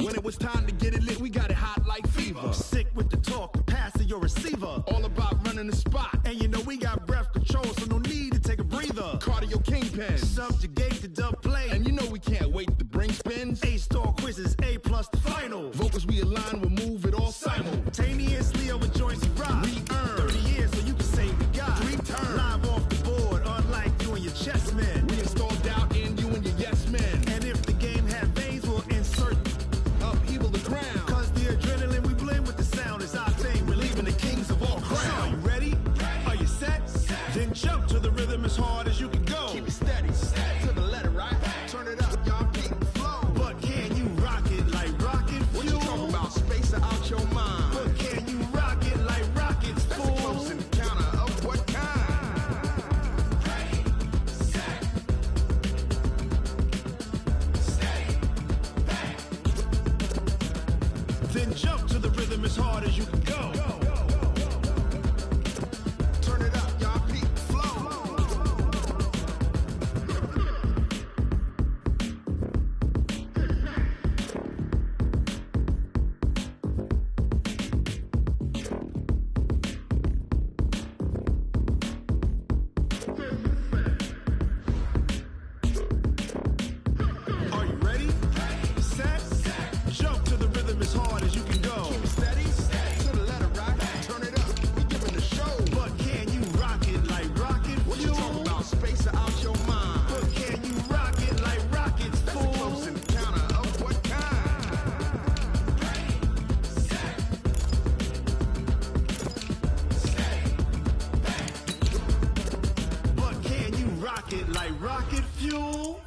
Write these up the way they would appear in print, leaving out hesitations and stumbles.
When it was time to get it lit, we got it hot like fever. Sick with the talk, passing your receiver. All about running the spot. And you know we got breath control, so no need to take a breather. Cardio kingpin. Subjugate the dub play. And you know we can't wait to bring spins. A-star quizzes, A+ the final. Vocals we align, we'll move it all simultaneously over joints and rock. We earn 30 years, so you can say we got 3 turns. Live off the board, unlike you and your chess men. We install doubt in you and your yes men. And if the game had veins, we'll insert upheaval the ground. Cause the adrenaline we blend with the sound is our thing. We're leaving the kings of all crowns. So are you ready? Are you set? Then jump to the rhythm as hard as you can go. Keep it steady, to the letter, right? Turn it up, y'all keep the flow. But can you rock it like rocket fuel? What you talking about? Space out your mind. But can you rock it like rockets, That's fool? a close encounter of what kind? Ready, set, steady, back. Then jump to the rhythm as hard as you can go. Turn it up, y'all keep the flow. Are you ready? Set, jump to the rhythm as hard as you can go. Keep it steady, to the letter, right? Turn it up, we giving the show. But can you rock it like rocket What you fuel? talking about? Space out your mind. But can you rock it like rockets, That's a close fool? encounter of what kind? Ready, set, steady, back. But can you rock it like rocket fuel?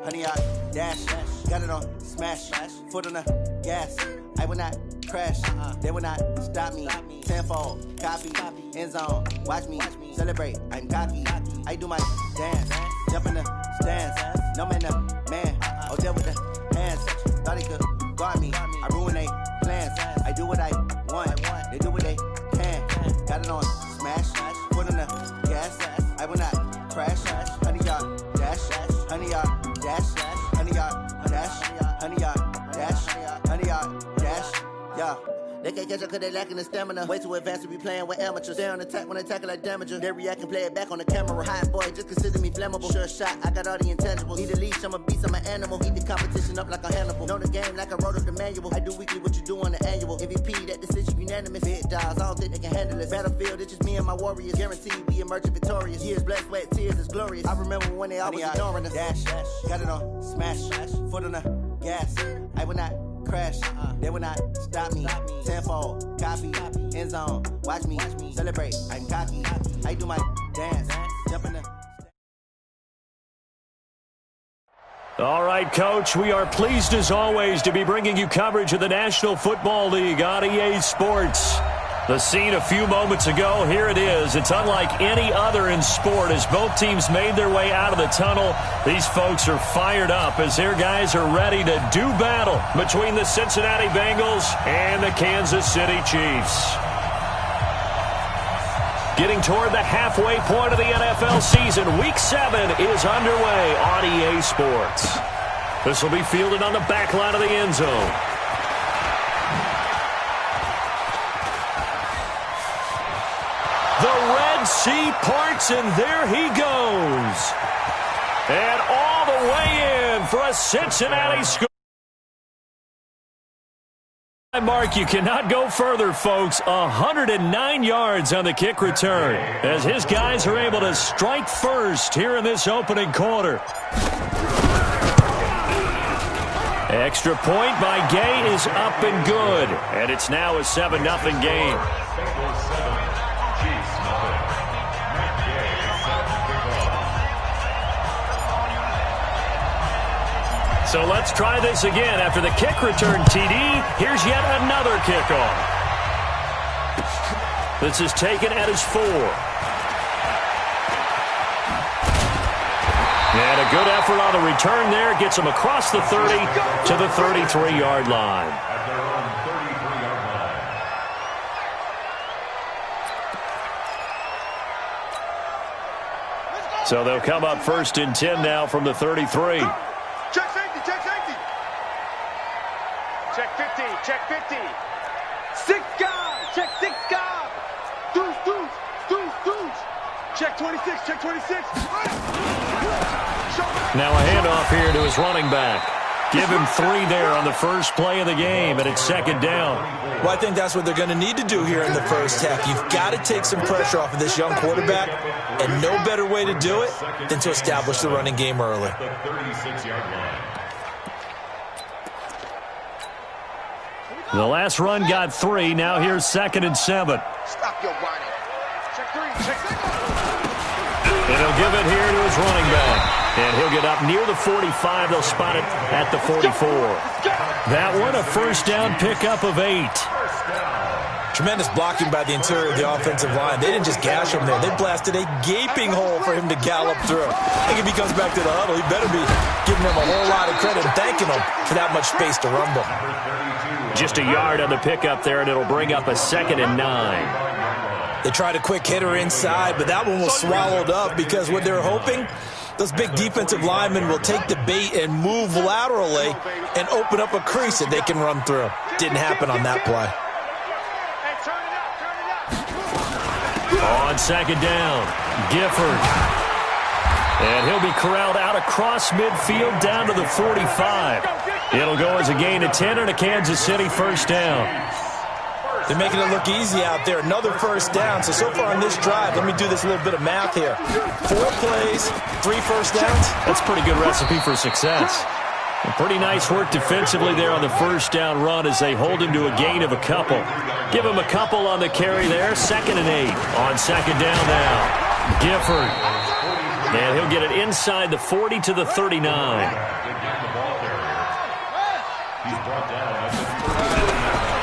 Honey, I dash, got it on smash, foot on the gas. I will not crash, they will not stop me. Tenfold, copy, end zone, watch me celebrate. I'm cocky, I do my dance, jump in the stands. No man, the man, oh, deal with the hands. Thought he could guard me, I ruin they plans. I do what I want, they do what they can. Got it on smash, foot on the gas. I will not crash, honey, y'all dash, honey, y'all dash, honey, y'all dash, honey, y'all dash, honey, y'all dash, yeah. They can't catch up cause they lacking the stamina. Way too advanced to be playing with amateurs. Stay on attack when they tackle like damager. They react and play it back on the camera. Hot boy, just consider me flammable. Sure shot, I got all the intangibles. Need a leash, I'm a beast, I'm an animal. Eat the competition up like a Hannibal. Know the game like I wrote up the manual. I do weekly what you do on the annual. MVP, that decision unanimous. Big dogs, I don't think they can handle it. Battlefield, it's just me and my warriors. Guaranteed we emerging victorious. Years, blood, sweat, tears, it's glorious. I remember when they always ignoring us. Dash, got it on smash, foot on the gas. I will not crash, they will not stop me. Tenfold, copy, end zone, watch me celebrate. I'm cocky, I do my dance, jump in the. All right, Coach, we are pleased as always to be bringing you coverage of the National Football League on EA Sports. The scene a few moments ago, here it is. It's unlike any other in sport as both teams made their way out of the tunnel. These folks are fired up as their guys are ready to do battle between the Cincinnati Bengals and the Kansas City Chiefs. Getting toward the halfway point of the NFL season, Week 7 is underway on EA Sports. This will be fielded on the back line of the end zone. The Red Sea parts, and there he goes. And all the way in for a Cincinnati score. Mark, you cannot go further, folks. 109 yards on the kick return as his guys are able to strike first here in this opening quarter. Extra point by Gay is up and good, and it's now a 7-0 game. So let's try this again. After the kick return TD, here's yet another kickoff. This is taken at his 4. And a good effort on the return there. Gets him across the 30 to the 33-yard line. So they'll come up 1st and 10 now from the 33. Check safety, check safety. Check 50, check 50. 6 guard, check 6 guard. Deuce, deuce, deuce, deuce. Check 26, check 26. Now a handoff here to his running back. Give him 3 there on the first play of the game, and it's 2nd down. Well, I think that's what they're going to need to do here in the first half. You've got to take some pressure off of this young quarterback, and no better way to do it than to establish the running game early. The last run got 3. Now here's 2nd and 7. Stop your whining. Check 3, check 6. And he'll give it here to his running back. And he'll get up near the 45. They'll spot it at the 44. That one, a first down pickup of 8. Tremendous blocking by the interior of the offensive line. They didn't just gash him there. They blasted a gaping hole for him to gallop through. I think if he comes back to the huddle, he better be giving them a whole lot of credit and thanking them for that much space to rumble. Just a yard on the pickup there, and it'll bring up a 2nd and 9. They tried a quick hitter inside, but that one was swallowed up because what they're hoping, those big defensive linemen will take the bait and move laterally and open up a crease that they can run through. Didn't happen on that play. On 2nd down, Gifford. And he'll be corralled out across midfield down to the 45. It'll go as a gain of 10 and a Kansas City first down. They're making it look easy out there. Another first down. So far on this drive, let me do this little bit of math here. 4 plays, 3 first downs. That's a pretty good recipe for success. And pretty nice work defensively there on the first down run as they hold him to a gain of a couple. Give him a couple on the carry there. 2nd and 8 on 2nd down now. Gifford. And he'll get it inside the 40 to the 39.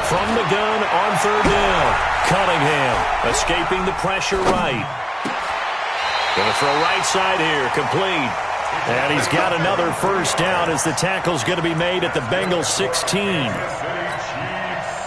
From the gun on 3rd down. Cunningham escaping the pressure right. Going to throw right side here. Complete. And he's got another first down as the tackle's going to be made at the Bengals 16.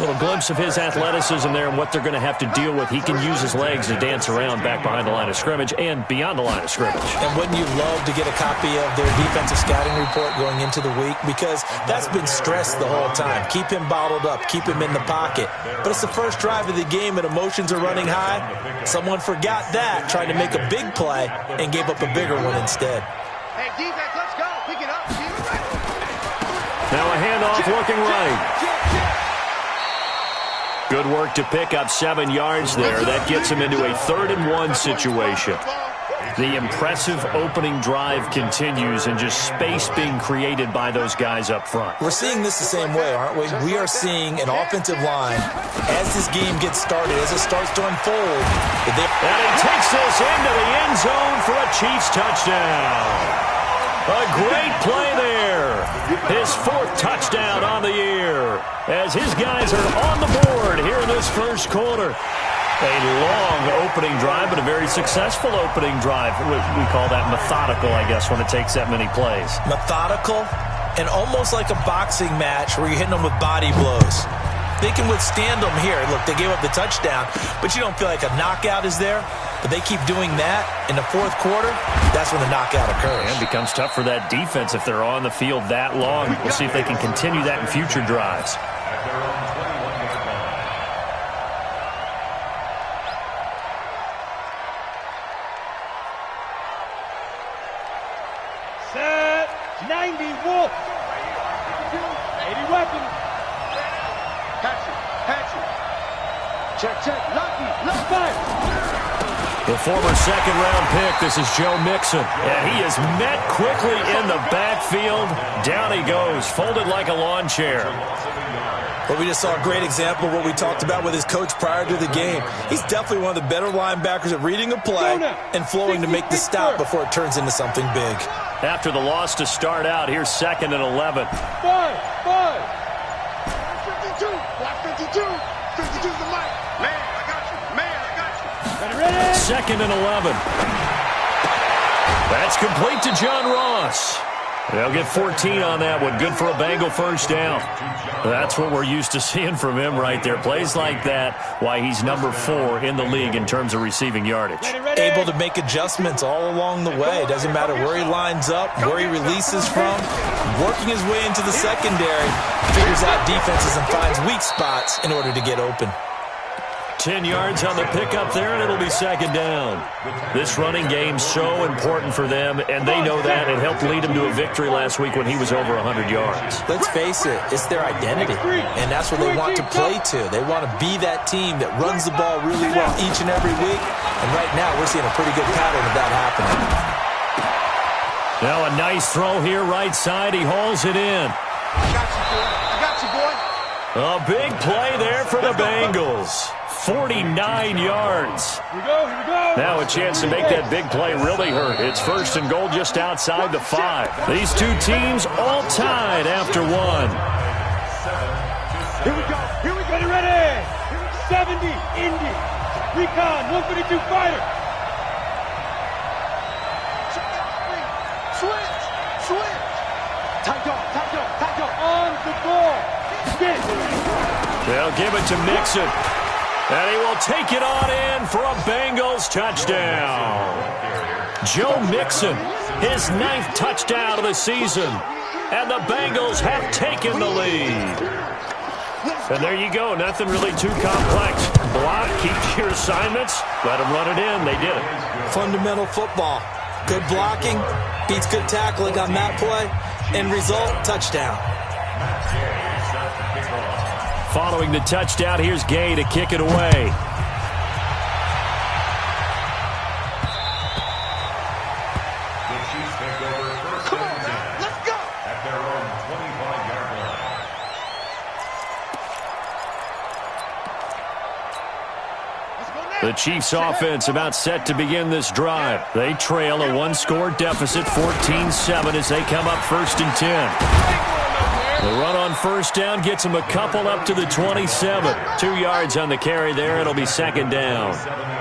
Little glimpse of his athleticism there and what they're going to have to deal with. He can use his legs to dance around back behind the line of scrimmage and beyond the line of scrimmage. And wouldn't you love to get a copy of their defensive scouting report going into the week? Because that's been stressed the whole time. Keep him bottled up. Keep him in the pocket. But it's the first drive of the game and emotions are running high. Someone forgot that, trying to make a big play and gave up a bigger one instead. Hey, defense, let's go. Pick it up. Now a handoff looking right. Good work to pick up 7 yards there. That gets him into a 3rd and 1 situation. The impressive opening drive continues and just space being created by those guys up front. We're seeing this the same way, aren't we? We are seeing an offensive line as this game gets started, as it starts to unfold. And he takes this into the end zone for a Chiefs touchdown. A great play there. His 4th touchdown on the year as his guys are on the board here in this first quarter. A long opening drive, but a very successful opening drive. We call that methodical, I guess, when it takes that many plays. Methodical and almost like a boxing match where you're hitting them with body blows. They can withstand them here. Look, they gave up the touchdown, but you don't feel like a knockout is there. But they keep doing that in the 4th quarter. That's when the knockout occurs. And it becomes tough for that defense if they're on the field that long. We'll see if they can continue that in future drives. Set 90 Wolf. 80 weapons. Patch it. Check, Lucky, left back. The former 2nd-round pick, this is Joe Mixon. And he is met quickly in the backfield. Down he goes, folded like a lawn chair. Well, we just saw a great example of what we talked about with his coach prior to the game. He's definitely one of the better linebackers at reading a play and flowing to make the stop before it turns into something big. After the loss to start out, here's 2nd and 11. 5. 52. Block 52. 52's the mic. Man, I got you. 2nd and 11. That's complete to John Ross. They'll get 14 on that one. Good for a Bengal first down. That's what we're used to seeing from him right there. Plays like that, why he's number 4 in the league in terms of receiving yardage. Able to make adjustments all along the way. Doesn't matter where he lines up, where he releases from. Working his way into the secondary. Figures out defenses and finds weak spots in order to get open. 10 yards on the pickup there, and it'll be second down. This running game's so important for them, and they know that. It helped lead them to a victory last week when he was over 100 yards. Let's face it, it's their identity, and that's what they want to play to. They want to be that team that runs the ball really well each and every week, and right now we're seeing a pretty good pattern of that happening. Now a nice throw here, right side. He hauls it in. I got you, boy. I got you, boy. A big play there for the Bengals. 49 yards. Here we go. Now a chance to make that big play really hurt. It's first and goal just outside the 5. These two teams all tied after 1. Here we go. Get ready. 70, Indy. Recon, 152 fighter. Switch. Tight dog. On the ball. Spin. They'll give it to Mixon. And he will take it on in for a Bengals touchdown. Joe Mixon, his 9th touchdown of the season. And the Bengals have taken the lead. And there you go. Nothing really too complex. Block, keep your assignments, let them run it in. They did it. Fundamental football. Good blocking, beats good tackling on that play. End result, touchdown. Following the touchdown, here's Gay to kick it away. Come on, man. Let's go. At their own 25-yard line. The Chiefs' offense about set to begin this drive. They trail a 1-score deficit, 14-7, as they come up first and 10. The run on first down gets them a couple up to the 27. 2 yards on the carry there. It'll be second down.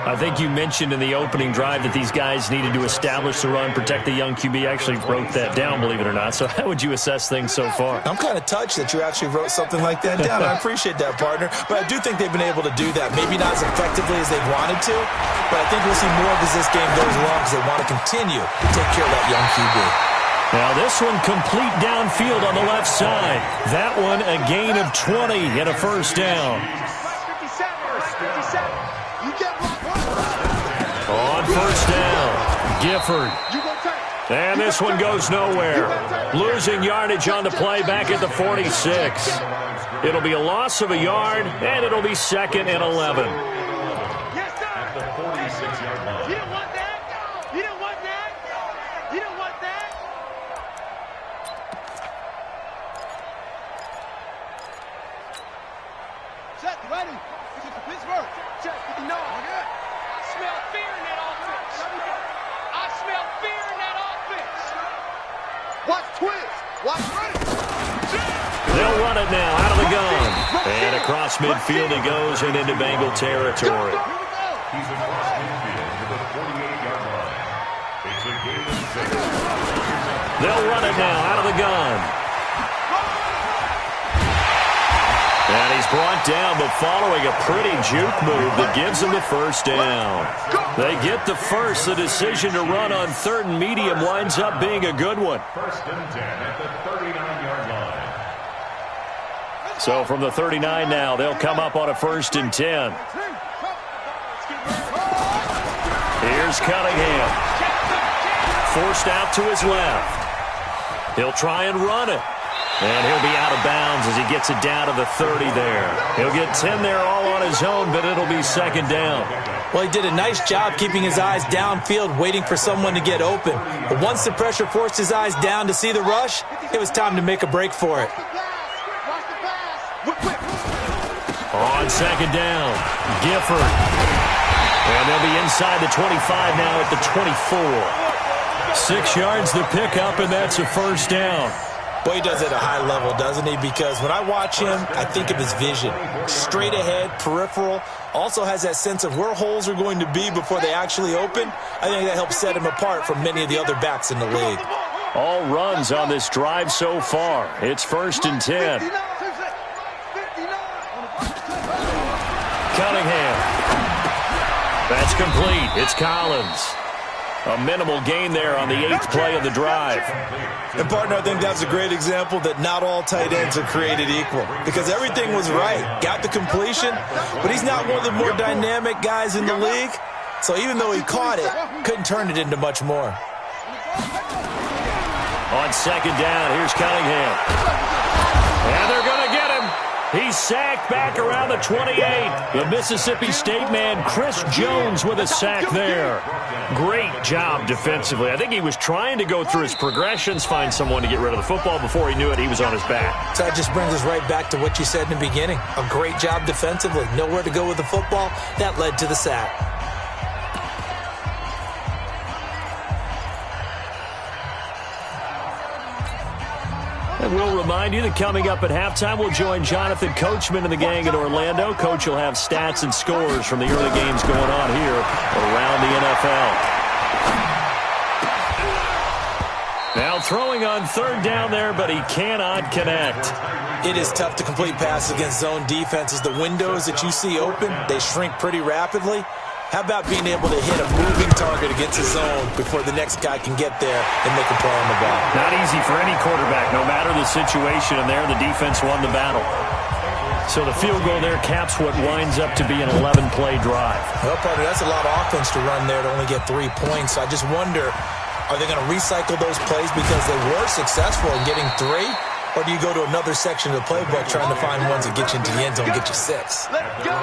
I think you mentioned in the opening drive that these guys needed to establish the run, protect the young QB. I actually wrote that down, believe it or not. So how would you assess things so far? I'm kind of touched that you actually wrote something like that down. I appreciate that, partner. But I do think they've been able to do that. Maybe not as effectively as they wanted to, but I think we'll see more of as this game goes along because they want to continue to take care of that young QB. Now this one complete downfield on the left side. That one a gain of 20 and a first down. 57. You get On first down, Gifford. And this one goes nowhere. Losing yardage on the play back at the 46. It'll be a loss of a yard, and it'll be second and 11. Yes, sir. At the 46-yard line. You don't want that. You don't want that. You don't want that. Check, ready. This is Pittsburgh. Check, 59. I smell fear in that offense. I smell fear in that offense. Watch twist. Watch ready. They'll run it now out of the gun. And across midfield he goes and into Bengal territory. He's across midfield to the 48-yard line. It's a gain of 6. They'll run it now out of the gun. And he's brought down, but following a pretty juke move that gives him the first down. They get the first. The decision to run on 3rd and medium winds up being a good one. First and 10 at the 39-yard line. So from the 39 now, they'll come up on a 1st and 10. Here's Cunningham. Forced out to his left. He'll try and run it. And he'll be out of bounds as he gets it down to the 30 there. He'll get 10 there all on his own, but it'll be second down. Well, he did a nice job keeping his eyes downfield, waiting for someone to get open. But once the pressure forced his eyes down to see the rush, it was time to make a break for it. On second down, Gifford. And they'll be inside the 25 now at the 24. 6 yards the pickup, and that's a first down. Well, he does it at a high level, doesn't he? Because when I watch him, I think of his vision. Straight ahead, peripheral. Also has that sense of where holes are going to be before they actually open. I think that helps set him apart from many of the other backs in the league. All runs on this drive so far. It's 1st and 10. Cunningham. That's complete. It's Collins. A minimal gain there on the 8th play of the drive. And, partner, I think that's a great example that not all tight ends are created equal. Because everything was right. Got the completion, but he's not one of the more dynamic guys in the league. So even though he caught it, couldn't turn it into much more. On 2nd down, here's Cunningham. And they're going to get him. He's sacked back around the 28. The Mississippi State man, Chris Jones, with a sack there. Great job defensively. I think he was trying to go through his progressions, find someone to get rid of the football. Before he knew it, he was on his back. So that just brings us right back to what you said in the beginning. A great job defensively. Nowhere to go with the football. That led to the sack. And we'll remind you that coming up at halftime, we'll join Jonathan Coachman and the gang in Orlando. Coach will have stats and scores from the early games going on here around the NFL. Now throwing on 3rd down there, but he cannot connect. It is tough to complete passes against zone defenses. The windows that you see open, they shrink pretty rapidly. How about being able to hit a moving target against a zone before the next guy can get there and make a play on the ball? Not easy for any quarterback, no matter the situation, and there the defense won the battle. So the field goal there caps what winds up to be an 11-play drive. Well, partner, that's a lot of offense to run there to only get 3 points. I just wonder, are they going to recycle those plays because they were successful in getting 3? Or do you go to another section of the playbook trying to find ones that get you into the end zone and get you 6? Let's go.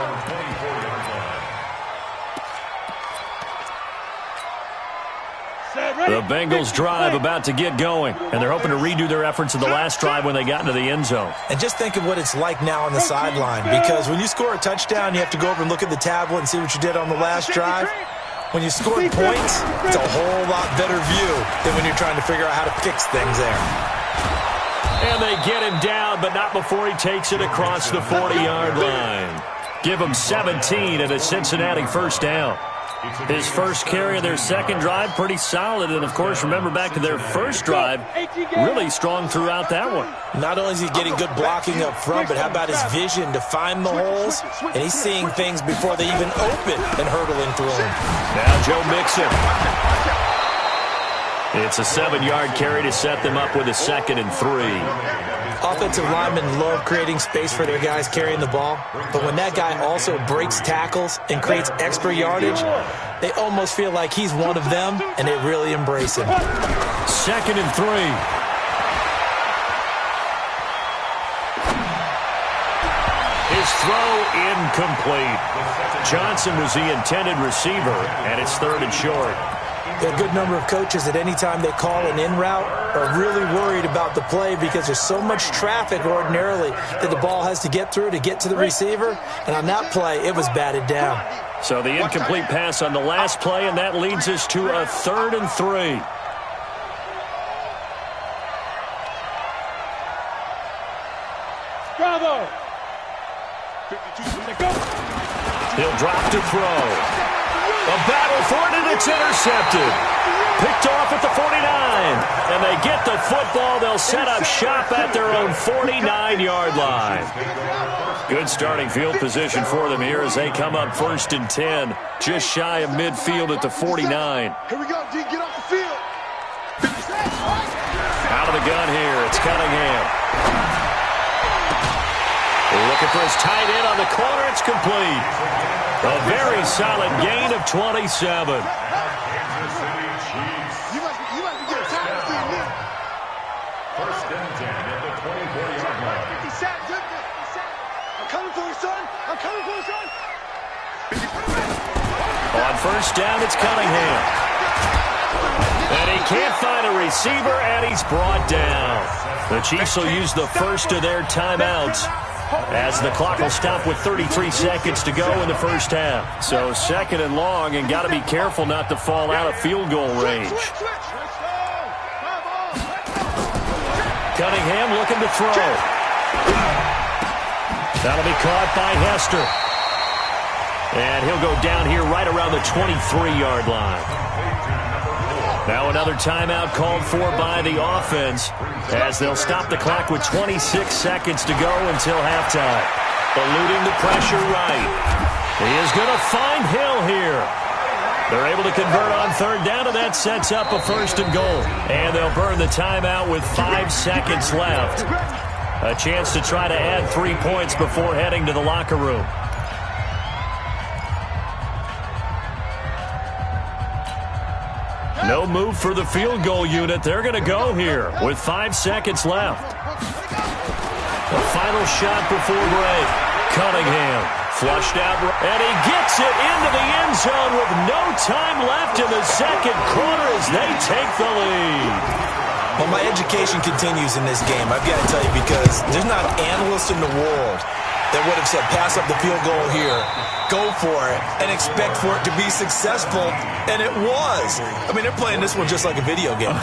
The Bengals drive about to get going, and they're hoping to redo their efforts in the last drive when they got into the end zone. And just think of what it's like now on the sideline, because when you score a touchdown, you have to go over and look at the tablet and see what you did on the last drive. When you score points, it's a whole lot better view than when you're trying to figure out how to fix things there. And they get him down, but not before he takes it across the 40-yard line. Give him 17 and a Cincinnati 1st down. His first carry of their second drive, pretty solid. And, of course, remember back to their first drive, really strong throughout that one. Not only is he getting good blocking up front, but how about his vision to find the holes? And he's seeing things before they even open and hurdling through them. Now Joe Mixon. It's a 7-yard carry to set them up with a 2nd and 3. Offensive linemen love creating space for their guys carrying the ball, but when that guy also breaks tackles and creates extra yardage, they almost feel like he's one of them, and they really embrace him. 2nd and 3. His throw incomplete. Johnson was the intended receiver, and it's 3rd and short. A good number of coaches at any time they call an in route are really worried about the play because there's so much traffic ordinarily that the ball has to get through to get to the receiver. And on that play, it was batted down. So the incomplete pass on the last play, and that leads us to a 3rd and 3. Bravo. He'll drop to throw. A battle for it, and it's intercepted. Picked off at the 49. And they get the football. They'll set up shop at their own 49-yard line. Good starting field position for them here as they come up 1st and 10. Just shy of midfield at the 49. Here we go, D. Get off the field. Out of the gun here. It's Cunningham. Looking for his tight end on the corner. It's complete. A very solid gain of 27. You must be getting tired of seeing me. 1st and 10 at the 24-yard line. 57, good. I'm coming for you, son. I'm coming for you, son. On 1st down, it's Cunningham. And he can't find a receiver, and he's brought down. The Chiefs will use the first of their timeouts as the clock will stop with 33 seconds to go in the first half. So 2nd and long, and got to be careful not to fall out of field goal range. Cunningham looking to throw. That'll be caught by Hester. And he'll go down here right around the 23-yard line. Now another timeout called for by the offense as they'll stop the clock with 26 seconds to go until halftime. Eluding the pressure right. He is going to find Hill here. They're able to convert on third down, and that sets up a 1st and goal. And they'll burn the timeout with 5 seconds left. A chance to try to add 3 points before heading to the locker room. No move for the field goal unit. They're going to go here with 5 seconds left. The final shot before break. Cunningham flushed out, and he gets it into the end zone with no time left in the second quarter as they take the lead. Well, my education continues in this game, I've got to tell you, because there's not an analyst in the world that would have said pass up the field goal here, go for it, and expect for it to be successful, and it was. I mean, they're playing this one just like a video game.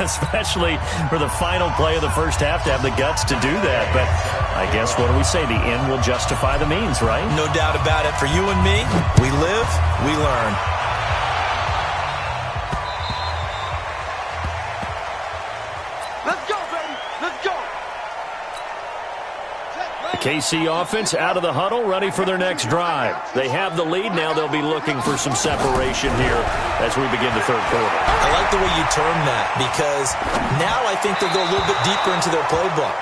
Especially for the final play of the first half to have the guts to do that. But I guess, what do we say? The end will justify the means, right? No doubt about it. For you and me, we live, we learn. KC offense out of the huddle, ready for their next drive. They have the lead. Now they'll be looking for some separation here as we begin the third quarter. I like the way you term that, because now I think they go a little bit deeper into their playbook.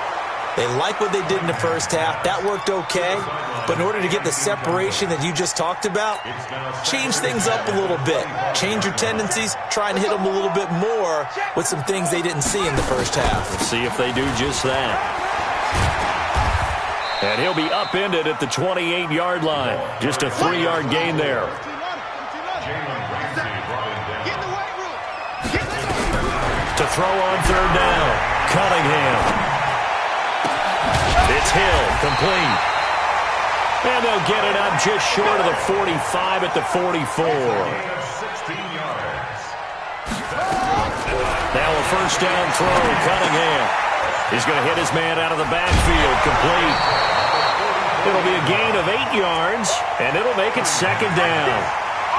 They like what they did in the first half. That worked okay. But in order to get the separation that you just talked about, change things up a little bit. Change your tendencies. Try and hit them a little bit more with some things they didn't see in the first half. Let's see if they do just that. And he'll be upended at the 28-yard line. Just a 3-yard gain there. To throw on third down, Cunningham. It's Hill, complete. And they'll get it up just short of the 45 at the 44. Now a first down throw, Cunningham. He's going to hit his man out of the backfield, complete. It'll be a gain of 8 yards, and it'll make it second down.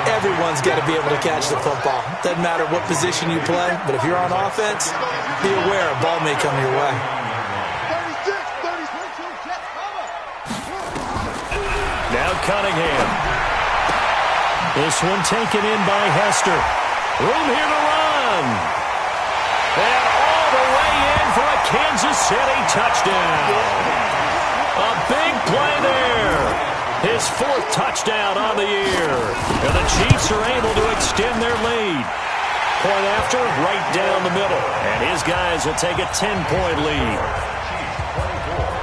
Everyone's got to be able to catch the football. Doesn't matter what position you play, but if you're on offense, be aware a ball may come your way. Now Cunningham. This one taken in by Hester. Room here to run. And all the way in for a Kansas City touchdown. A big play there. His 4th touchdown on the year. And the Chiefs are able to extend their lead. Point after, right down the middle. And his guys will take a 10-point lead.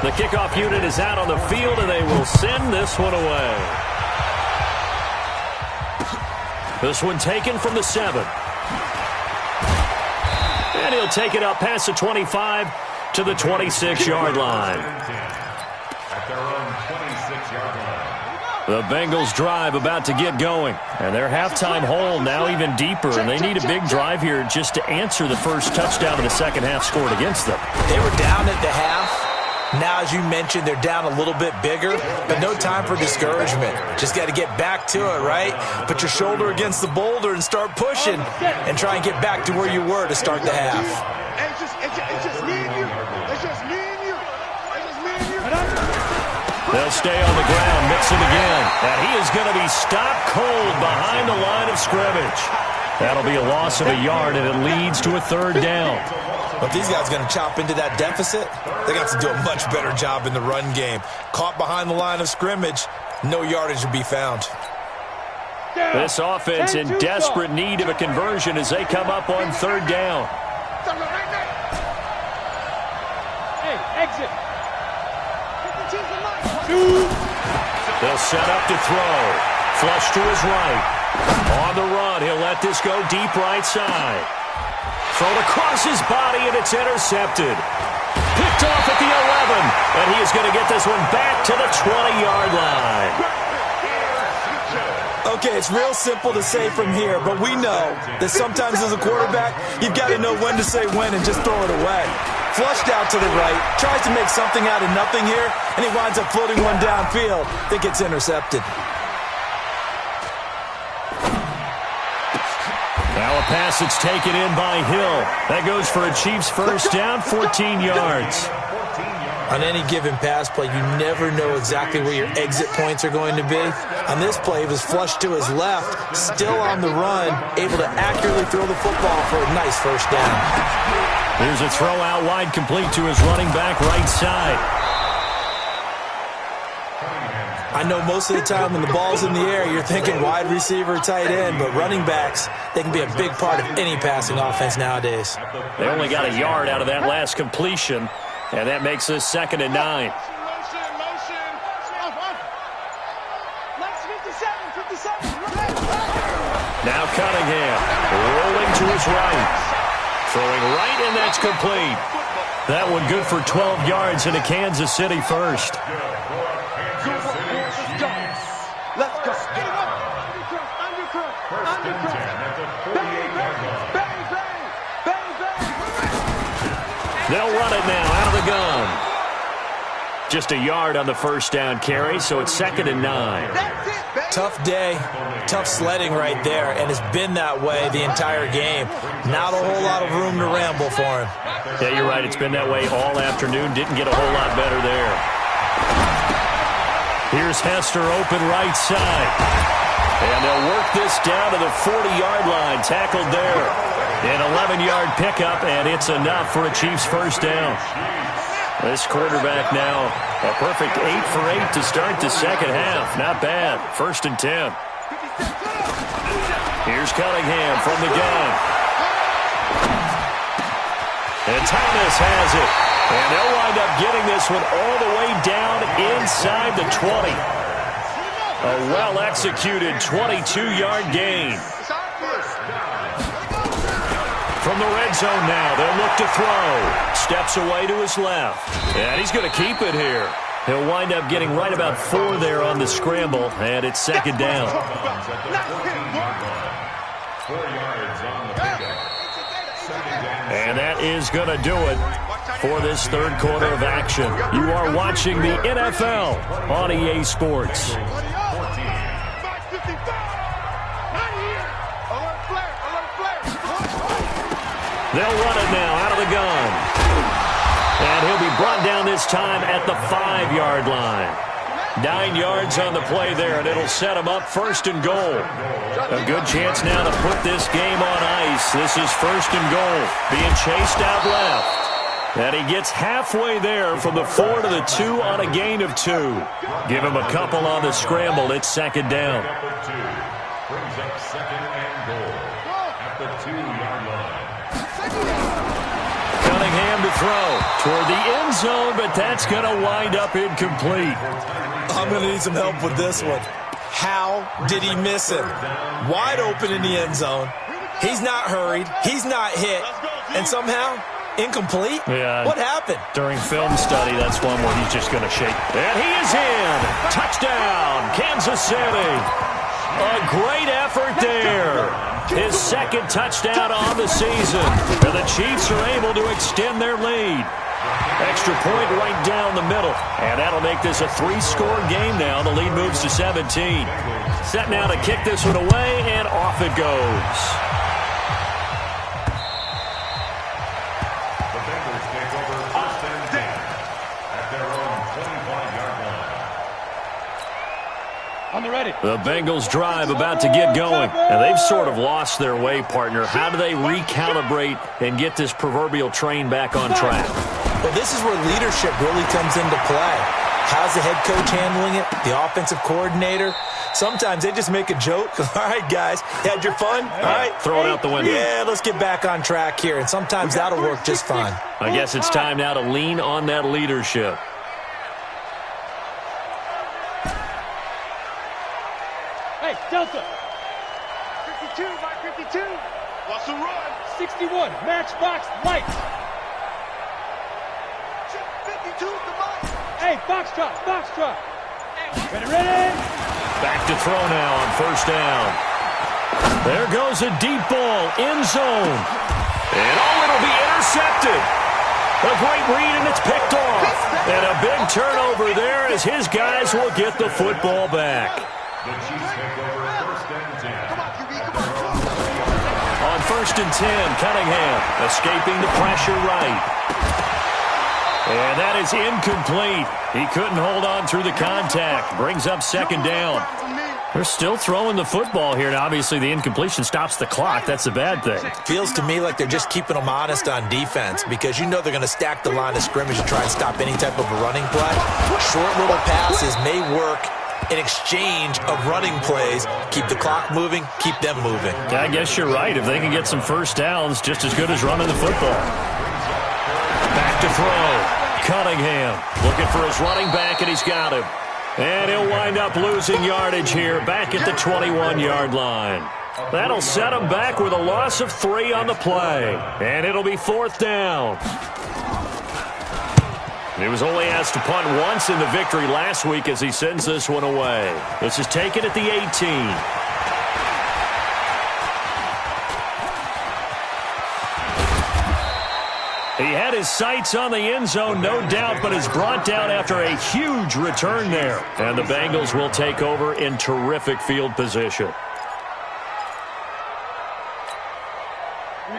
The kickoff unit is out on the field, and they will send this one away. This one taken from the 7. And he'll take it up past the 25 to the 26-yard line. At their own 26-yard line. The Bengals drive about to get going. And their halftime hole now even deeper, and they need a big drive here just to answer the first touchdown of the second half scored against them. They were down at the half. Now, as you mentioned, they're down a little bit bigger, but no time for discouragement. Just got to get back to it, right? Put your shoulder against the boulder and start pushing and try and get back to where you were to start the half. It's just me and you. It's just me and you. It's just me and you. They'll stay on the ground, mix it again. And he is going to be stopped cold behind the line of scrimmage. That'll be a loss of a yard, and it leads to a third down. But these guys are going to chop into that deficit. They got to do a much better job in the run game. Caught behind the line of scrimmage, no yardage to be found. This offense in desperate need of a conversion as they come up on third down. Hey, exit. They'll set up to throw. Flush to his right. On the run, he'll let this go deep right side. Thrown across his body, and it's intercepted. Picked off at the 11, and he is going to get this one back to the 20-yard line. Okay, it's real simple to say from here, but we know that sometimes as a quarterback, you've got to know when to say when and just throw it away. Flushed out to the right. Tries to make something out of nothing here, and he winds up floating one downfield that gets intercepted. Now a pass that's taken in by Hill. That goes for a Chiefs first down, 14 yards. On any given pass play, you never know exactly where your exit points are going to be. On this play, he was flushed to his left, still on the run, able to accurately throw the football for a nice first down. Here's a throw out wide, complete to his running back right side. I know most of the time when the ball's in the air, you're thinking wide receiver, tight end, but running backs, they can be a big part of any passing offense nowadays. They only got a yard out of that last completion, and that makes this 2nd and 9. Now Cunningham, rolling to his right. Throwing right, and that's complete. That one good for 12 yards into Kansas City first. Let's go. They'll run it now out of the gun. Just a yard on the first down carry, so it's 2nd and 9. Tough day, tough sledding right there, and it's been that way the entire game. Not a whole lot of room to ramble for him. Yeah, you're right. It's been that way all afternoon. Didn't get a whole lot better there. Here's Hester open right side. And they'll work this down to the 40-yard line. Tackled there. An 11-yard pickup, and it's enough for a Chiefs first down. This quarterback now, a perfect 8 for 8 to start the second half. Not bad. 1st and 10. Here's Cunningham from the gun. And Thomas has it. And they'll wind up getting this one all the way down inside the 20. A well-executed 22-yard gain. From the red zone now, they'll look to throw. Steps away to his left. And he's going to keep it here. He'll wind up getting right about 4 there on the scramble, and it's 2nd down. 4 yards on the pickup. And that is going to do it for this third quarter of action. You are watching the NFL on EA Sports. They'll run it now out of the gun. And he'll be brought down this time at the 5-yard line. 9 yards on the play there, and it'll set him up 1st and goal. A good chance now to put this game on ice. This is 1st and goal, being chased out left. And he gets halfway there from the 4 to the 2 on a gain of 2. Give him a couple on the scramble. It's 2nd down. Brings up 2nd and goal at the 2-yard line. Cunningham to throw toward the end zone, but that's going to wind up incomplete. I'm going to need some help with this one. How did he miss it? Wide open in the end zone. He's not hurried. He's not hit. And somehow, incomplete? Yeah. What happened? During film study, that's one where he's just going to shake. And he is in. Touchdown, Kansas City. A great effort there. His 2nd touchdown on the season. And the Chiefs are able to extend their lead. Extra point right down the middle. And that'll make this a 3-score game now. The lead moves to 17. Set now to kick this one away, and off it goes. The Bengals take over 1st and 10 at their own 25-yard line. On the ready. The Bengals drive about to get going. And they've sort of lost their way, partner. How do they recalibrate and get this proverbial train back on track? Well, this is where leadership really comes into play. How's the head coach handling it? The offensive coordinator? Sometimes they just make a joke. All right, guys, had your fun? All right. Throw it out the window. Yeah, let's get back on track here. And sometimes that'll work just fine. I guess it's time now to lean on that leadership. Hey, Delta. 52, by 52. What's the run? 61, matchbox lights. 52 to Mike. Hey, foxtrot, foxtrot. Ready? Back to throw now on 1st down. There goes a deep ball, end zone. And it'll be intercepted. A great read, and it's picked off. And a big turnover there as his guys will get the football back. The Chiefs take over first and 10. On first and 10, Cunningham escaping the pressure right. And that is incomplete. He couldn't hold on through the contact. Brings up second down. They're still throwing the football here. Now, obviously, the incompletion stops the clock. That's a bad thing. Feels to me like they're just keeping them honest on defense because you know they're going to stack the line of scrimmage and try and stop any type of a running play. Short little passes may work in exchange of running plays. Keep the clock moving, keep them moving. I guess you're right. If they can get some first downs, just as good as running the football. Back to throw. Cunningham looking for his running back, and he's got him. And he'll wind up losing yardage here back at the 21-yard line. That'll set him back with a loss of 3 on the play. And it'll be fourth down. He was only asked to punt once in the victory last week as he sends this one away. This is taken at the 18. He had his sights on the end zone, no doubt, but is brought down after a huge return there. And the Bengals will take over in terrific field position.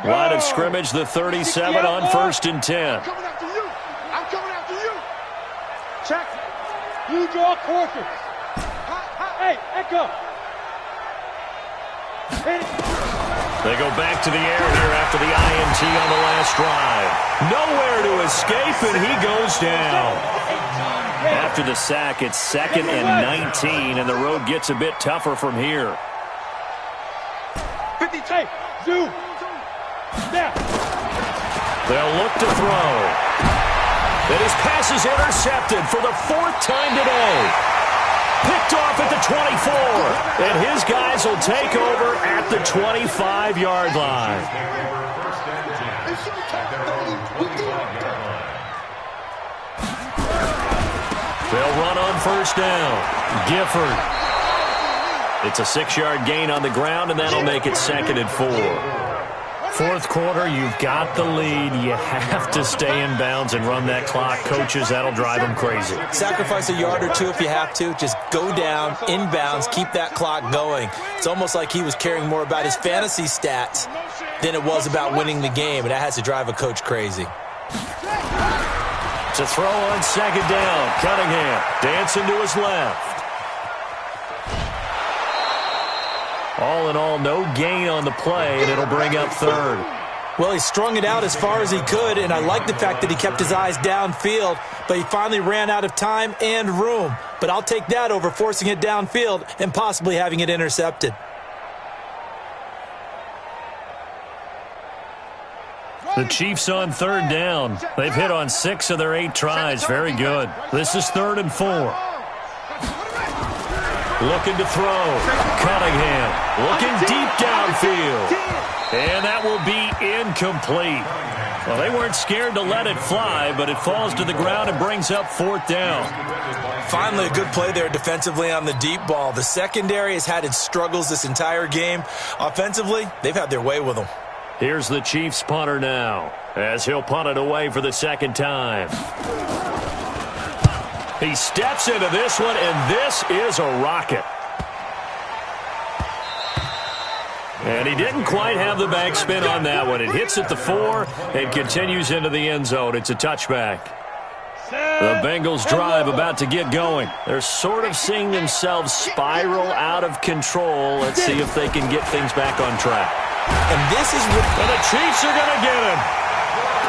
Line of scrimmage, the 37 on first and 10. I'm coming after you. I'm coming after you. Check. You draw quarters. Hey, echo. They go back to the air here after the INT on the last drive. Nowhere to escape, and he goes down. After the sack, it's 2nd and 19, and the road gets a bit tougher from here. 50 tape. Zoom. Snap. They'll look to throw. And his pass is intercepted for the 4th time today. Picked off at the 24. And his guys will take over at the 25-yard line. They'll run on first down. Gifford. It's a 6-yard gain on the ground, and that'll make it 2nd and 4. Fourth quarter, you've got the lead. You have to stay in bounds and run that clock. Coaches, that'll drive them crazy. Sacrifice a yard or two if you have to. Just go down, in bounds, keep that clock going. It's almost like he was caring more about his fantasy stats than it was about winning the game, and that has to drive a coach crazy. To throw on second down. Cunningham dancing to his left. All in all, no gain on the play, and it'll bring up third. Well, he strung it out as far as he could, and I like the fact that he kept his eyes downfield, but he finally ran out of time and room. But I'll take that over forcing it downfield and possibly having it intercepted. The Chiefs on third down. They've hit on 6 of their 8 tries. Very good. This is 3rd and 4. Looking to throw. Cunningham looking deep downfield. And that will be incomplete. Well, they weren't scared to let it fly, but it falls to the ground and brings up 4th down. Finally, a good play there defensively on the deep ball. The secondary has had its struggles this entire game. Offensively, they've had their way with them. Here's the Chiefs punter now, as he'll punt it away for the 2nd time. He steps into this one, and this is a rocket. And he didn't quite have the backspin on that one. It hits at the 4 and continues into the end zone. It's a touchback. The Bengals drive about to get going. They're sort of seeing themselves spiral out of control. Let's see if they can get things back on track. And this is what the Chiefs are going to get him.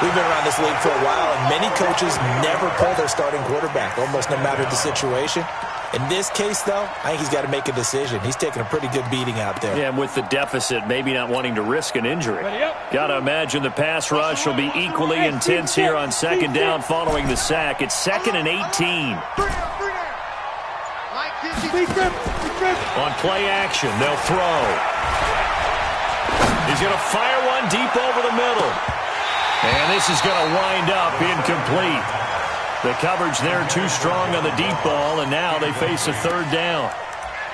We've been around this league for a while, and many coaches never pull their starting quarterback, almost no matter the situation. In this case, though, I think he's got to make a decision. He's taking a pretty good beating out there. Yeah, and with the deficit, maybe not wanting to risk an injury. Got to imagine the pass rush will be equally intense here on 2nd down following the sack. It's 2nd and 18. On play action, they'll throw. He's going to fire one deep over the middle. And this is going to wind up incomplete. The coverage there too strong on the deep ball, and now they face a 3rd down.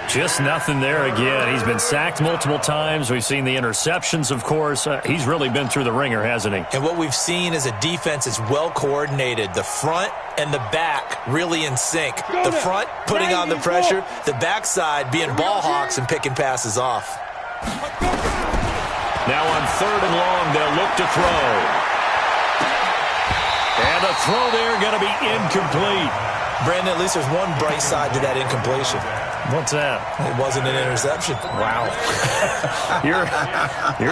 Just nothing there again. He's been sacked multiple times. We've seen the interceptions, of course. He's really been through the ringer, hasn't he? And what we've seen is a defense is well coordinated. The front and the back really in sync. The front putting on the pressure, the backside being ball hawks and picking passes off. Now on 3rd and long, they'll look to throw. And the throw there going to be incomplete. Brandon, at least there's one bright side to that incompletion. What's that? It wasn't an interception. Wow. You're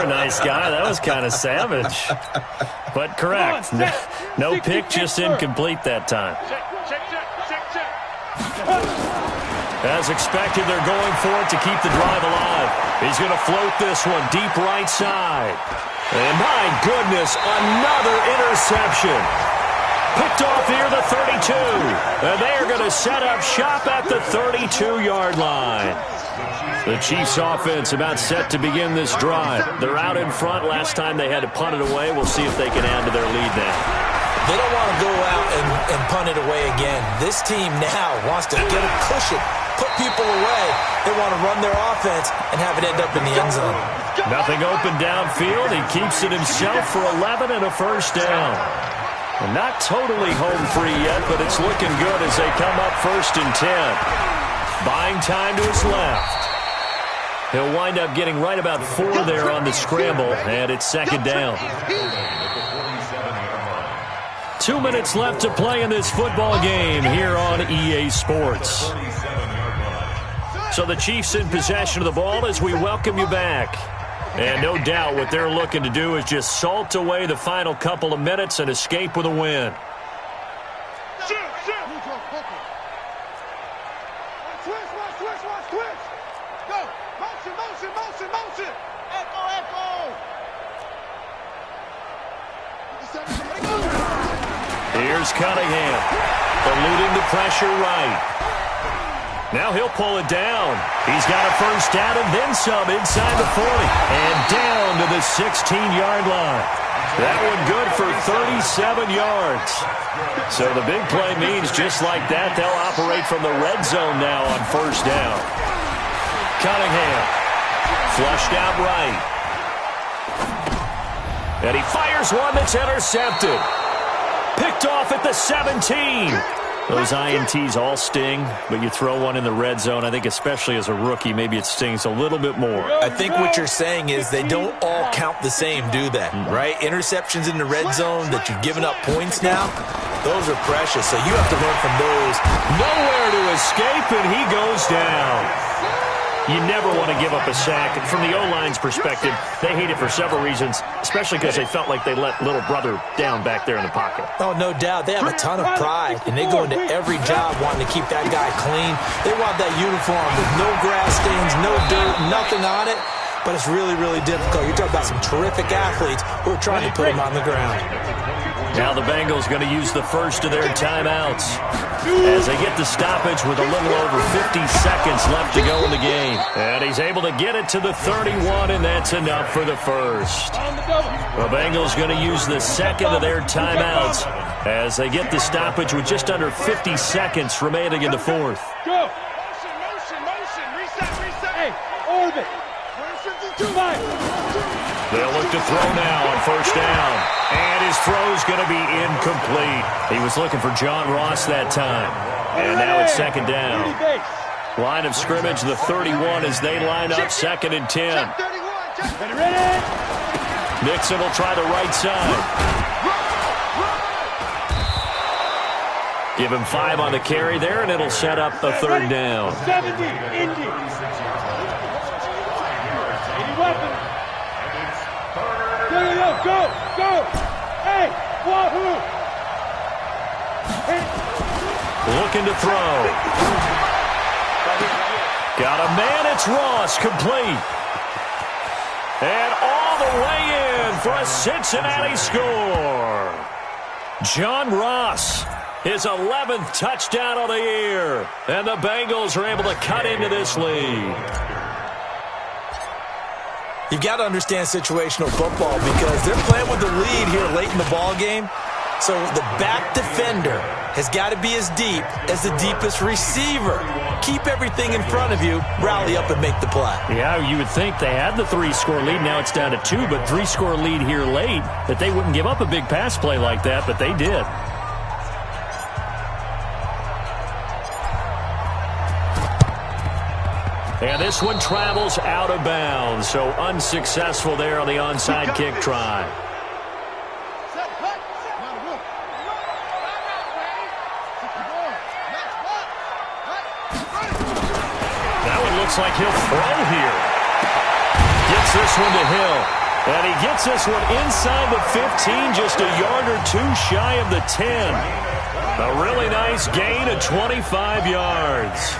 a nice guy. That was kind of savage. But correct. No pick, just incomplete that time. As expected, they're going for it to keep the drive alive. He's going to float this one deep right side. And my goodness, another interception. Picked off here, the 32. And they are going to set up shop at the 32-yard line. The Chiefs offense about set to begin this drive. They're out in front. Last time they had to punt it away. We'll see if they can add to their lead now. They don't want to go out and punt it away again. This team now wants to get a cushion, put people away. They want to run their offense and have it end up in the end zone. Nothing open downfield. He keeps it himself for 11 and a first down. And not totally home free yet, but it's looking good as they come up 1st and 10. Buying time to his left. He'll wind up getting right about 4 there on the scramble, and it's 2nd down. 2 minutes left to play in this football game here on EA Sports. So the Chiefs in possession of the ball as we welcome you back. And no doubt what they're looking to do is just salt away the final couple of minutes and escape with a win. Here's Cunningham, eluding the pressure right. Now he'll pull it down. He's got a first down and then some inside the 40. And down to the 16-yard line. That one good for 37 yards. So the big play means just like that, they'll operate from the red zone now on first down. Cunningham, flushed out right. And he fires one that's intercepted. Picked off at the 17. Those INTs all sting, but you throw one in the red zone, I think especially as a rookie, maybe it stings a little bit more. I think what you're saying is they don't all count the same, do they? Right? Interceptions in the red zone that you've given up points now, those are precious, so you have to learn from those. Nowhere to escape, and he goes down. You never want to give up a sack. And from the O-line's perspective, they hate it for several reasons, especially because they felt like they let little brother down back there in the pocket. Oh, no doubt. They have a ton of pride, and they go into every job wanting to keep that guy clean. They want that uniform with no grass stains, no dirt, nothing on it. But it's really, really difficult. You're talking about some terrific athletes who are trying to put him on the ground. Now the Bengals going to use the first of their timeouts as they get the stoppage with a little over 50 seconds left to go in the game. And he's able to get it to the 31, and that's enough for the first. The Bengals going to use the second of their timeouts as they get the stoppage with just under 50 seconds remaining in the fourth. Go! Motion, reset. Hey, orbit. They'll look to throw now on first down. And his throw's going to be incomplete. He was looking for John Ross that time. And now it's 2nd down. Line of scrimmage, the 31 as they line up 2nd and 10. Nixon will try the right side. Give him 5 on the carry there, and it'll set up a 3rd down. 70, Indy. 80 weapons. Go. Hey, wahoo. Looking to throw. Got a man, it's Ross, complete. And all the way in for a Cincinnati score. John Ross, his 11th touchdown of the year. And the Bengals are able to cut into this lead. You've got to understand situational football because they're playing with the lead here late in the ball game. So the back defender has got to be as deep as the deepest receiver. Keep everything in front of you, rally up and make the play. Yeah, you would think they had the 3-score lead. Now it's down to 2, but 3-score lead here late, that they wouldn't give up a big pass play like that, but they did. And this one travels out of bounds, so unsuccessful there on the onside kick try. That one looks like he'll throw here. Gets this one to Hill. And he gets this one inside the 15, just a yard or two shy of the 10. A really nice gain of 25 yards.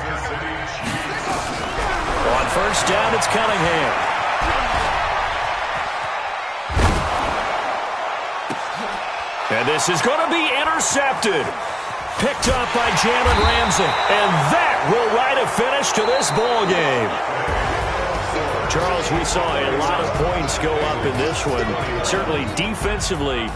On first down, it's Cunningham. And this is going to be intercepted. Picked up by Jalen Ramsey. And that will write a finish to this ball game. Charles, we saw a lot of points go up in this one. Certainly defensively,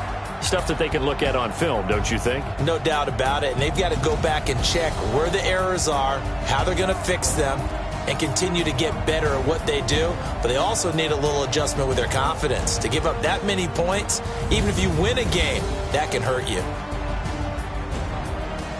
stuff that they can look at on film, don't you think? No doubt about it. And they've got to go back and check where the errors are, how they're going to fix them, and continue to get better at what they do. But they also need a little adjustment with their confidence. To give up that many points, even if you win a game, that can hurt you.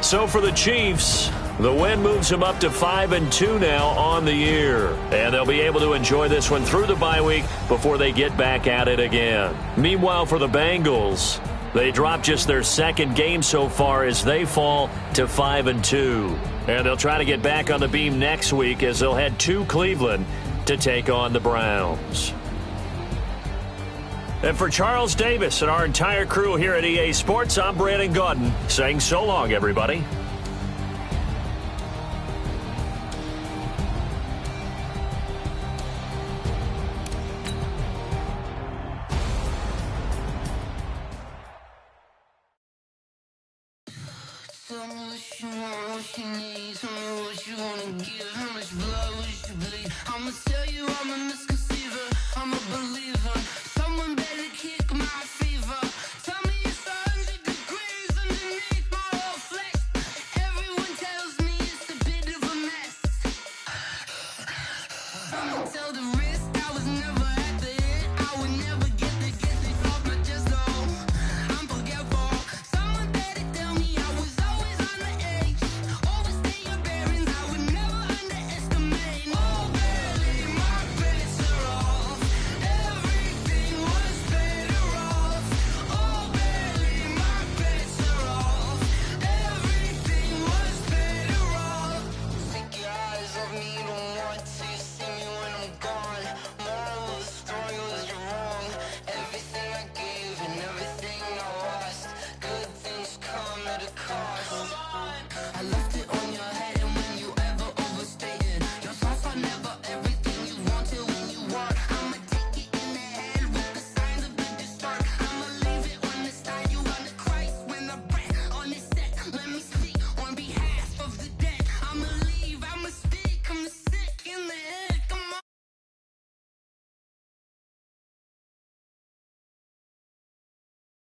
So for the Chiefs, the win moves them up to 5-2 now on the year. And they'll be able to enjoy this one through the bye week before they get back at it again. Meanwhile, for the Bengals, they dropped just their second game so far as they fall to 5-2. And they'll try to get back on the beam next week as they'll head to Cleveland to take on the Browns. And for Charles Davis and our entire crew here at EA Sports, I'm Brandon Gaudin saying so long, everybody. Tell me what you want, what you need. Tell me what you wanna give. How much blood would you bleed? I'ma tell you I'm a misconceiver. I'm a believer.